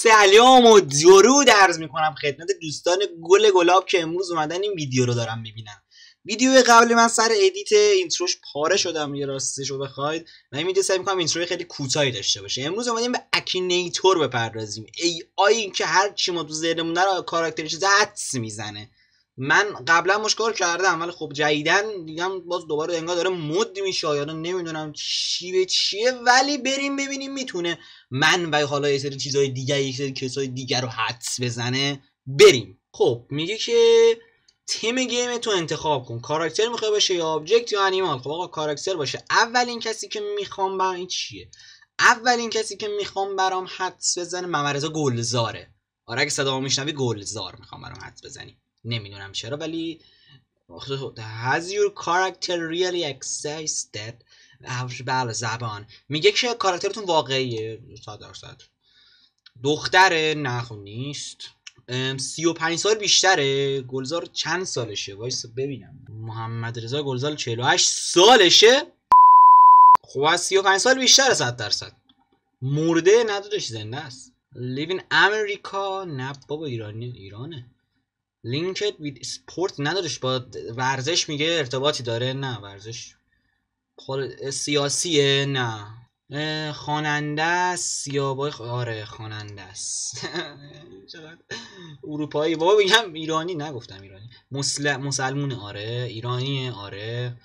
سلام و درود عرض میکنم خدمت دوستان گل گلاب که امروز اومدن این ویدیو رو دارم میبینم. ویدیو قبل من سر ادیت اینتروش پاره شدم یه راستش رو بخواید و این ویدیو سعی میکنم اینترو خیلی کوتاهی داشته باشه. امروز اومدیم به اکینیتور بپردازیم. ای آی که هر چی ما تو ذهنمون رو کاراکترش حدس میزنه. من قبلا مشکل کردم ولی خب جدیدن دیگم باز دوباره انگار داره مد میشه یا نمیدونم چی به چیه، ولی بریم ببینیم میتونه من و حالا یه سری چیزای دیگه یه سری کسای دیگر رو حدس بزنه. بریم. خب میگه که تیم گیم تو انتخاب کن، کاراکتر میخوای باشه یا آبجکت یا انیمال. خب آقا کاراکتر باشه. اولین کسی که میخوام برام این چیه؟ اولین کسی که میخوام برام حدس بزنه محمد گلزاره. آره اگه صدامو میشنوی گلزار میخوام برام حدس بزنی. نمیدونم چرا ولی has your character really existed. بله زبان میگه که کاراکترتون واقعیه 100%. دختره؟ نه خب نیست. 35 سال بیشتره. گلزار چند سالشه؟ وایس ببینم. محمد رضا گلزار 48 سالشه. خب از 35 سال بیشتره 100%. مرده ندادش زنده است. live in America. نه بابا ایرانه. linked with sport ندادش با ورزش میگه ارتباطی داره. نه ورزش سیاسیه. نه خواننده است یا آره خواننده است. اروپایی بابا میگم ایرانی نگفتم ایرانی. مسلمونه آره ایرانیه آره.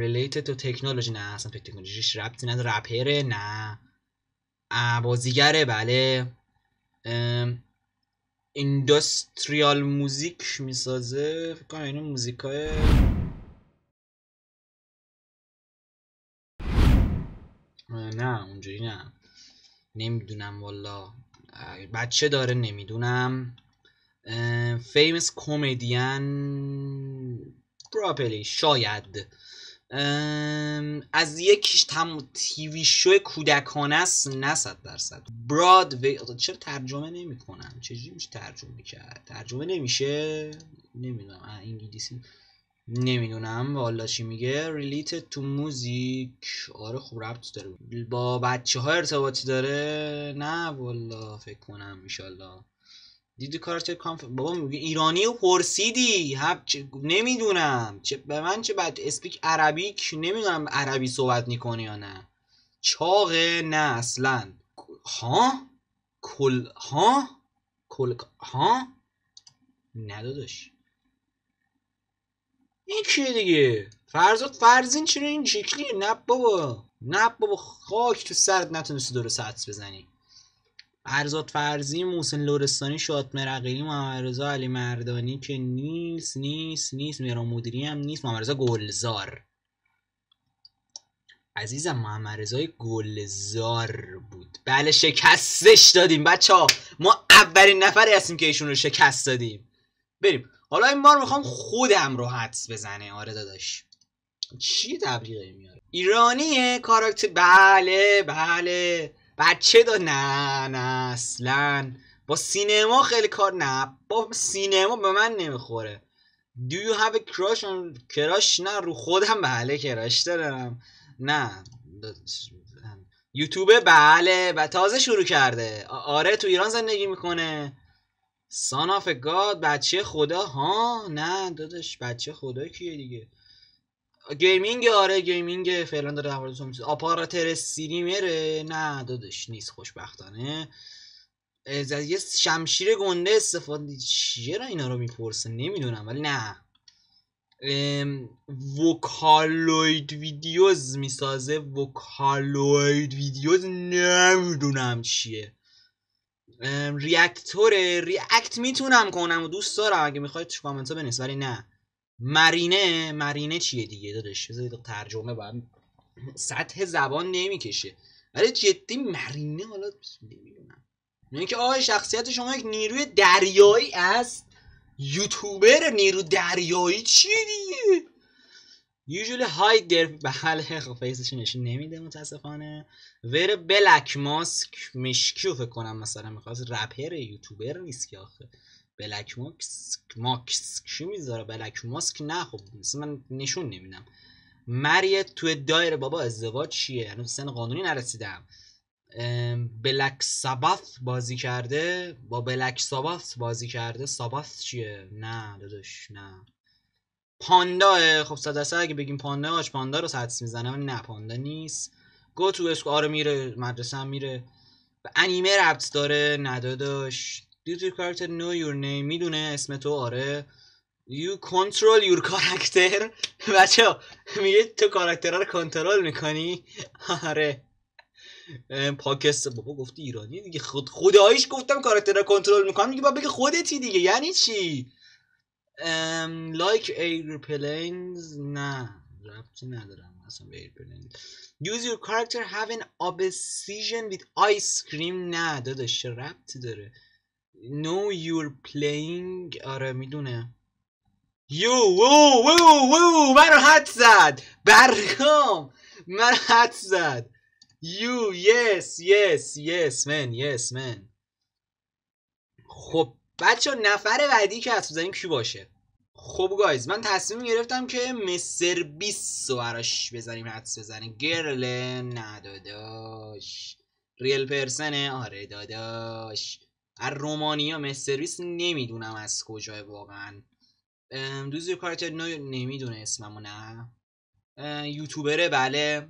related to technology نه اصلا تکنولوژیش ربطی نداره. رپره نه. بازیگره بله. اینداستریال موزیک میسازه فکر کنم. اینو موزیکای نه اونجوری نه. نمیدونم والا. بچه داره نمیدونم. فیمس کمدین پراپلی شاید. از یکیش تیوی شو کودکانه است نه 100%. برادوی چرا ترجمه نمی کنم؟ چجوری میشه ترجمه کرد؟ ترجمه نمیشه. نمیدونم انگلیسی نمیدونم والا چی میگه. related to music آره خب ربط داره با بچه ها ارتباطی داره. نه والا فکر کنم ایشالله. دیدی کارت بابا میگه ایرانی و پرسیدی نمیدونم چه به من چه بعد اسپیک عربیک نمیدونم عربی صحبت میکنی یا نه. چاقه نه اصلا. ها ندادش. این کیه دیگه؟ فرزاد فرزین چرا این شکلیه؟ نه بابا خاک تو سرت نتونستی درست حدس بزنی. فرزاد فرزین، محسن لرستانی، شادمه رقیلی، محمد رضا علی مردانی که نیست. مهران مدیری هم نیست. محمد رضا گلزار عزیزم. محمد رضای گلزار بود. بله شکستش دادیم بچه‌ها. ما اولین نفری هستیم که ایشون رو شکست دادیم. بریم حالا این بار میخوام خودم رو حدس بزنه. آره داداش چی تبلیغی میاره؟ ایرانیه کاراکتر. بله بچه نه اصلا. با سینما خیلی کار نه. با سینما به من نمیخوره. Do you have a crush on کراش؟ نه رو خودم بله کراش دارم. نه یوتیوبه بله و تازه شروع کرده. آره تو ایران زندگی میکنه. Son of a God بچه خدا. ها نه داداش بچه خدا کیه دیگه؟ گیمینگ آره گیمینگ فعلا داره آپاراتر استریمره. نه داداش نیست خوشبختانه. از یه شمشیر گنده استفاده چیه را اینا رو میپرسه نمیدونم ولی نه. وکالوید ویدیوز میسازه. وکالوید ویدیوز نمیدونم چیه. ریاکتوره. ریاکت میتونم کنم و دوست دارم اگه میخواید تو کامنت ها بنویسید ولی نه. مرینه چیه دیگه داداش؟ بذارید ترجمه باید سطح زبان نمیکشه ولی جدی مرینه حالا نمیدونم. نه که آقای شخصیت شما یک نیروی دریایی است. یوتیوبر نیرو دریایی چیه دیگه؟ usually hide their بله خب فیسش نشون نمیده متاسفانه. ویر بلک ماسک مشکیو فکر کنم مثلا میخواست رپر یوتیوبر نیست که آخه. بلک ماکس چی میذاره؟ بلک ماسک نه خب مثلا من نشون نمیدم. مریت تو دایره بابا ازدواج چیه؟ هنوز سن قانونی نرسیدم. بلک ساباث بازی کرده، با بلک ساباث بازی کرده. ساباث چیه؟ نه داداش نه. پاندا. خب 100% اگه بگیم پاندا، آج پاندا رو حدس میزنه، نه پاندا نیست. گو تو اسکو. آره میره مدرسه هم میره. به انیمه ربط داره، نداداش. Did your character know your name؟ میدونه اسم تو. آره. You control your character. بچه میگه تو کاراکترها رو کنترل میکنی. آره. پاکستان. بابا گفتی ایرانی دیگه، خداییش گفتم کاراکترها کنترل میکنم، میگه بابا بگه خودتی دیگه، یعنی چی؟ Like airplanes. نه ربطی ندارم اصلا به airplanes. Use your character have an obsession with ice cream. نه داداش چه ربطی داره؟ Know you're playing. آره میدونه. وو منو حد زد برگام، من حد زد. yes man. خب بچه نفر بعدی که حد بزنیم کی باشه؟ خب گایز من تصمیم گرفتم که مستر بیس رو براش بزنیم حدس بزنیم. گرله؟ نه داداش. ریل پرسنه؟ آره داداش. از رومانیا. مستر بیس نمیدونم از کجای واقعا. دوزی کارتر نمیدونه اسممو. نه. یوتیوبره؟ بله.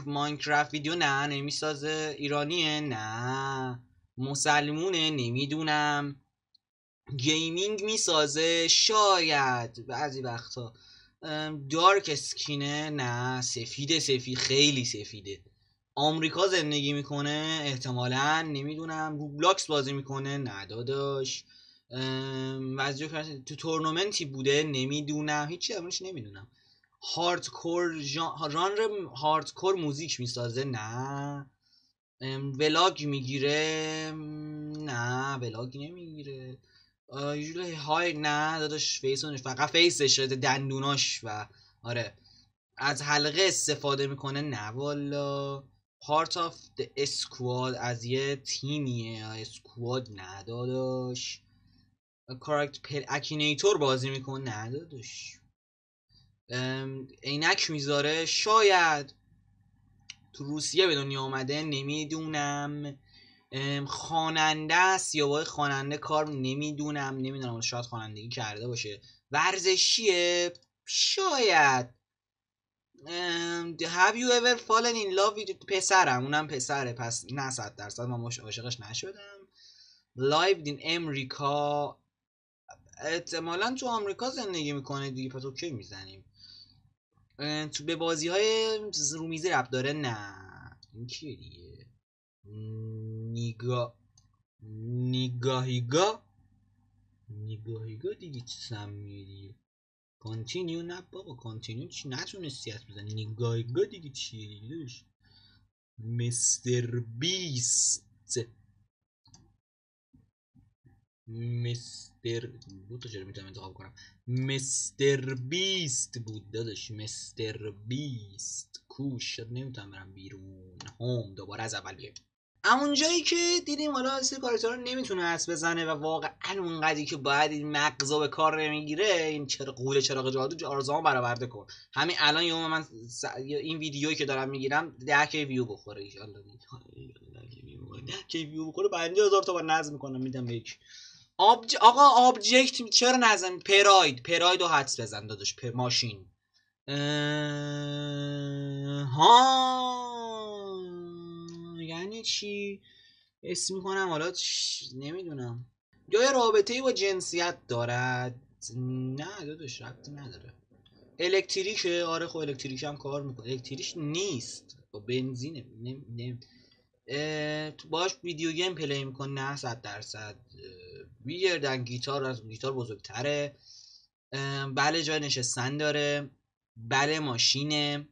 ماینکرافت ویدیو؟ نه نمیسازه. ایرانیه؟ نه. مسلمونه؟ نمیدونم. گیمینگ میسازه؟ شاید بعضی وقتا. دارک اسکینه؟ نه. سفید خیلی سفیده. آمریکا زندگی میکنه احتمالا، نمیدونم. روبلاکس بازی میکنه؟ نه داداش. تو تورنمنتی بوده؟ نمیدونم، هیچی درمونش نمیدونم. هاردکور ژانر هاردکور موزیک میسازه؟ نه. ولاگ میگیره؟ نه ولاگ نمیگیره. های نه داداش. فیسونش فقط فیسش دندوناش و آره. از حلقه استفاده میکنه؟ نه والا. پارت آف د اسکواد، از یه تیمیه. اسکواد؟ نه داداش. کاراکتر اکینیتور بازی میکنه؟ نه داداش. عینک میذاره؟ شاید. تو روسیه به دنیا آمده؟ نمیدونم. خواننده است یا باید خواننده کار؟ نمیدونم شاید خوانندگی کرده باشه. ورزشیه؟ شاید. Have you ever fallen in love with؟ پسرم. اونم پسره پس نه 100% من عاشقش نشدم. Lived in امریکا؟ احتمالا تو آمریکا زندگی میکنه دیگه، پس اوکی میزنیم. تو به بازی های رومیزی ربط داره؟ نه. این کیه دیگه؟ نیگاهیگا دیگه چه سمیه دیگه. کانتینیو؟ نه بابا کانتینیو چی نتونستی حد بزنی. نیگاهیگا دیگه چیه دیگه؟ مستر بیست. بود تو چرا میتونم انتخاب کنم. مستر بیست بود داداش. مستر بیست کوش نمیتونم برم بیرون. هوم دوباره از اول بیایم. همون جایی که دیدیم حالا سری کاراکترها نمیتونه حدس بزنه و واقعا اونقدری که باید این مغزا به کار نمیگیره. این چراغ جادو آرزوام برآورده کن. همین الان یهو من این ویدیویی که دارم میگیرم 10k ویو بخوره ان شاء الله. 10k ویو بخوره 50000 تومان نظم میکنم میدم یک. آقا آبجکت چرا نزن؟ پراید رو حدس بزن داداش. ماشین. ها یعنی چی؟ اسم میکنم حالا نمیدونم. یا رابطه‌ای با جنسیت دارد؟ نه داداش ربطی نداره. الکتریکه؟ آره خب الکتریک هم کار میکنه. الکتریک نیست، با بنزینه. تو باش ویدیو گیم پلی میکنه؟ نه 100%. بیگردن گیتار، از گیتار بزرگتره. بله جای نشستن داره. بله ماشینه.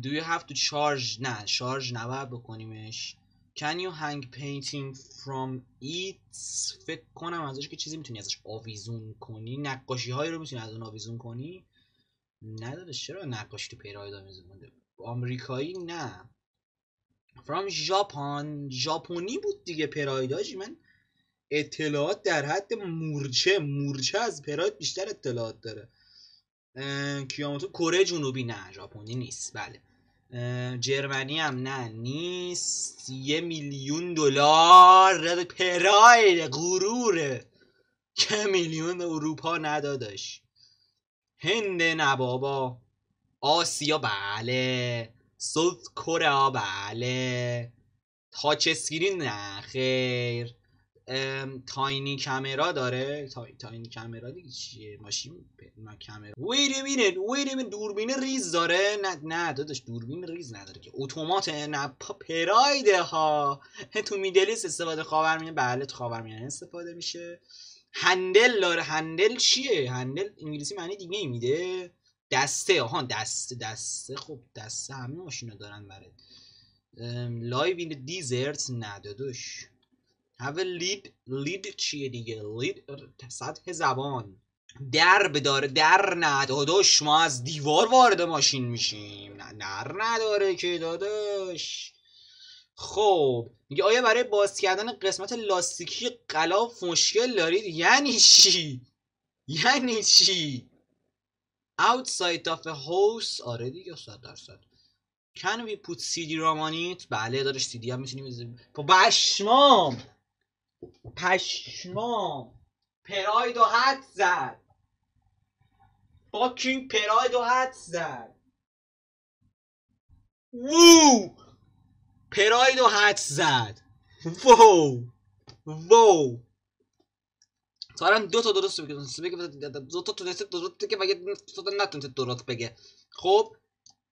Do you have to charge؟ نه شارژ نباید بکنیمش. Can you hang painting from it؟ فکر کنم ازش که چیزی میتونی ازش آویزون کنی. نقاشی هایی رو میتونی از اون آویزون کنی. ندادش چرا نقاشی تو پیراید آویزون کنه؟ آمریکایی؟ نه. From Japan؟ ژاپنی بود دیگه پرایداجی. من اطلاعات در حد مورچه از پراید بیشتر اطلاعات داره. کیاموتو کره جنوبی؟ نه ژاپنی نیست. بله. جرمنی هم نه نیست. $1,000,000 پراید غروره که میلیون اروپا ندادش. هند نه بابا. آسیا بله. سوت کره بله. تاچ اسکرین نه خیر. تاینی کامرا داره. تاینی کامرا دیگه چیه؟ ماشین کامرا. وید دوربین ریز داره. نه داداش دوربین ریز نداره که اتومات. نه پرایده ها. تو میدلیس استفاده خاورمیانه بله تو خاورمیانه استفاده میشه. هندل داره. هندل چیه؟ هندل انگلیسی معنی دیگه ای میده. دسته آها دسته خب دسته همه ماشینا دارن برای لایو این دیزرت ندادوش. have a lead چیه دیگه؟ لید سطح زبان. درب داره. در ندادوش ما از دیوار وارد ماشین میشیم. نه در نداره که داداش. خب میگه آیا برای باز کردن قسمت لاستیکی غلاف مشکل دارید؟ یعنی چی؟ outside of a house. آره دیگه 100%. can we put CD ram on it؟ بله داداش CD هم میتونیم بذاریم. پشمام پراید و حد زد. fucking پراید و حد زد. وو پراید و حد زد. وو سارن دو تا درست بگه. دو تا تونسته درست بگه و یه تا نتونسته درست بگه. خب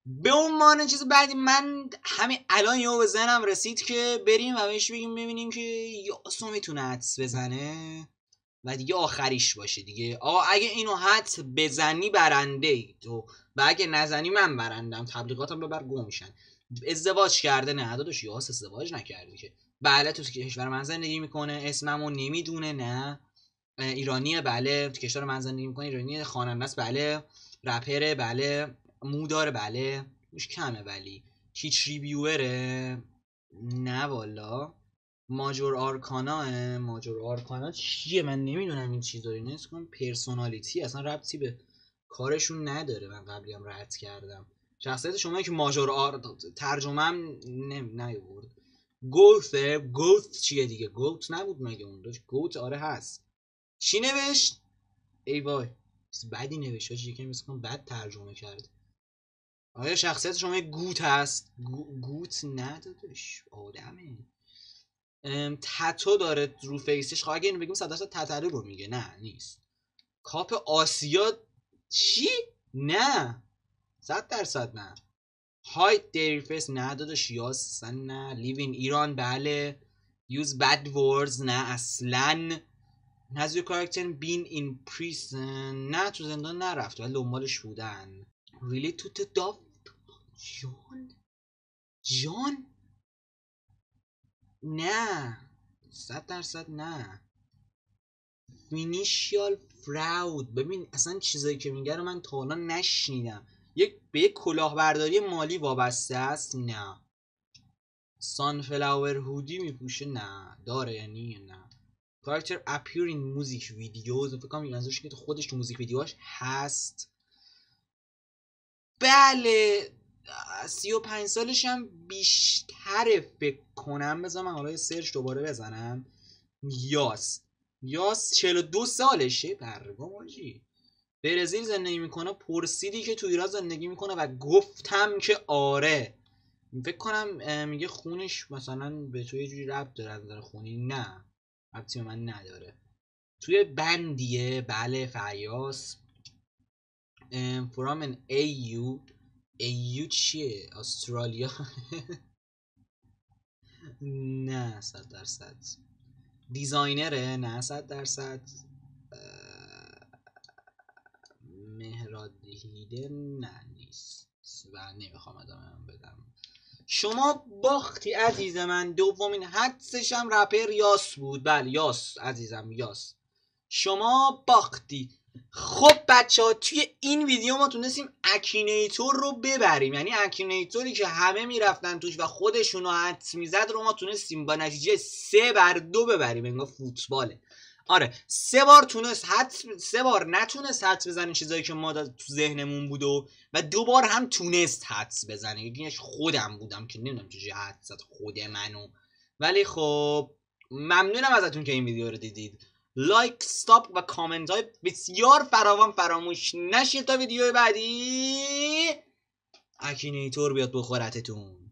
به عنوان چیز بعدی من همین الان یهو به ذهنم رسید که بریم و بهش بگیم ببینیم که یاسو میتونه حدس بزنه و دیگه آخریش باشه دیگه. آقا اگه اینو حدس بزنی برنده ای تو و اگه نزنی من برندم. تبلیغاتم ببر گم میشن. ازدواج کرده؟ نه داداش یاس ازدواج نکردی که. بله تو کشور من زندگی میکنه. اسممو نمیدونه؟ نه. ایرانیه؟ بله تو کشور من زندگی میکنه. ایرانیه. خواننده است؟ بله. رپره؟ بله. مو داره؟ بله. مش کمه ولی. تیچ ریویوره؟ نه والا. ماجور آرکانا چیه؟ من نمیدونم این چیزا. اینا اسمش پرسونالیتی اصلا ربطی به کارشون نداره. من قبلی هم رد کردم. شخصیت شما که ماجور ترجمه‌ام نیورد. گوت چیه دیگه؟ گوت نبود مگه اون داشت؟ گوت آره هست. چی نوشت؟ ای وای بدی نوشت هاچی که میسکنم بد ترجمه کرد. آیا شخصیت شما گوت هست؟ گوت ندادش آدمه. تتو داره رو فیسش. خواهی اگه اینو بگیم 100% تتلو رو میگه. نه نیست. کاپ آسیا چی؟ نه 100% نه. هایت دیر فیس ندادش یاسن نه. لیو این ایران بله. یوز بد وردز نه اصلا. Has your character been in prison؟ نه تو زندان نرفت ولی دنبالش بودن. Really to the dove؟ جان؟ نه 100% نه. فینیشیال فراود. ببین اصلا چیزایی که میگه رو من تا حالا نشنیدم. به یک کلاهبرداری مالی وابسته است؟ نه. سانفلاور هودی میپوشه؟ نه. داره یعنی نه. کاراکتر appear in موزیک ویدیوز. فکر کنم منظورش که خودش تو موزیک ویدیوهاش هست. بله 35 سالش هم بیشتره فکر کنم. بذار من حالا سرچ دوباره بزنم. یاس 42 سالشه. برگام آجی. برزیل زندگی میکنه. پرسیدی که تو ایران زندگی میکنه و گفتم که آره. فکر کنم میگه خونش مثلا به تو یه جوری ربط داره خونی. نه ربطی به من نداره. توی بندیه بله فیاس. from an AU چیه؟ استرالیا؟ نه 100%. دیزاینره؟ نه 100%. مهراد هیده؟ نه نیست و نمیخوام ادامه بدم. شما باختی عزیز من. دومین حدسشم رپر یاس بود. بله یاس عزیزم یاس. شما باختی. خب بچه ها توی این ویدیو ما تونستیم اکینیتور رو ببریم. یعنی اکینیتوری که همه میرفتن توش و خودشونو حدس میزد رو ما تونستیم با نتیجه 3-2 ببریم. انگار فوتباله. آره 3 بار تونست سه بار نتونست حدس بزنه چیزایی که ما تو ذهنمون بود و 2 بار هم تونست حدس بزنه. یکیش خودم بودم که نمیدونم چجوری حدس زد خود منو. ولی خب ممنونم ازتون که این ویدیو رو دیدید. لایک، استاپ و کامنت های بسیار فراوان فراموش نشید تا ویدیو بعدی اکینیتور بیاد بخورتتون.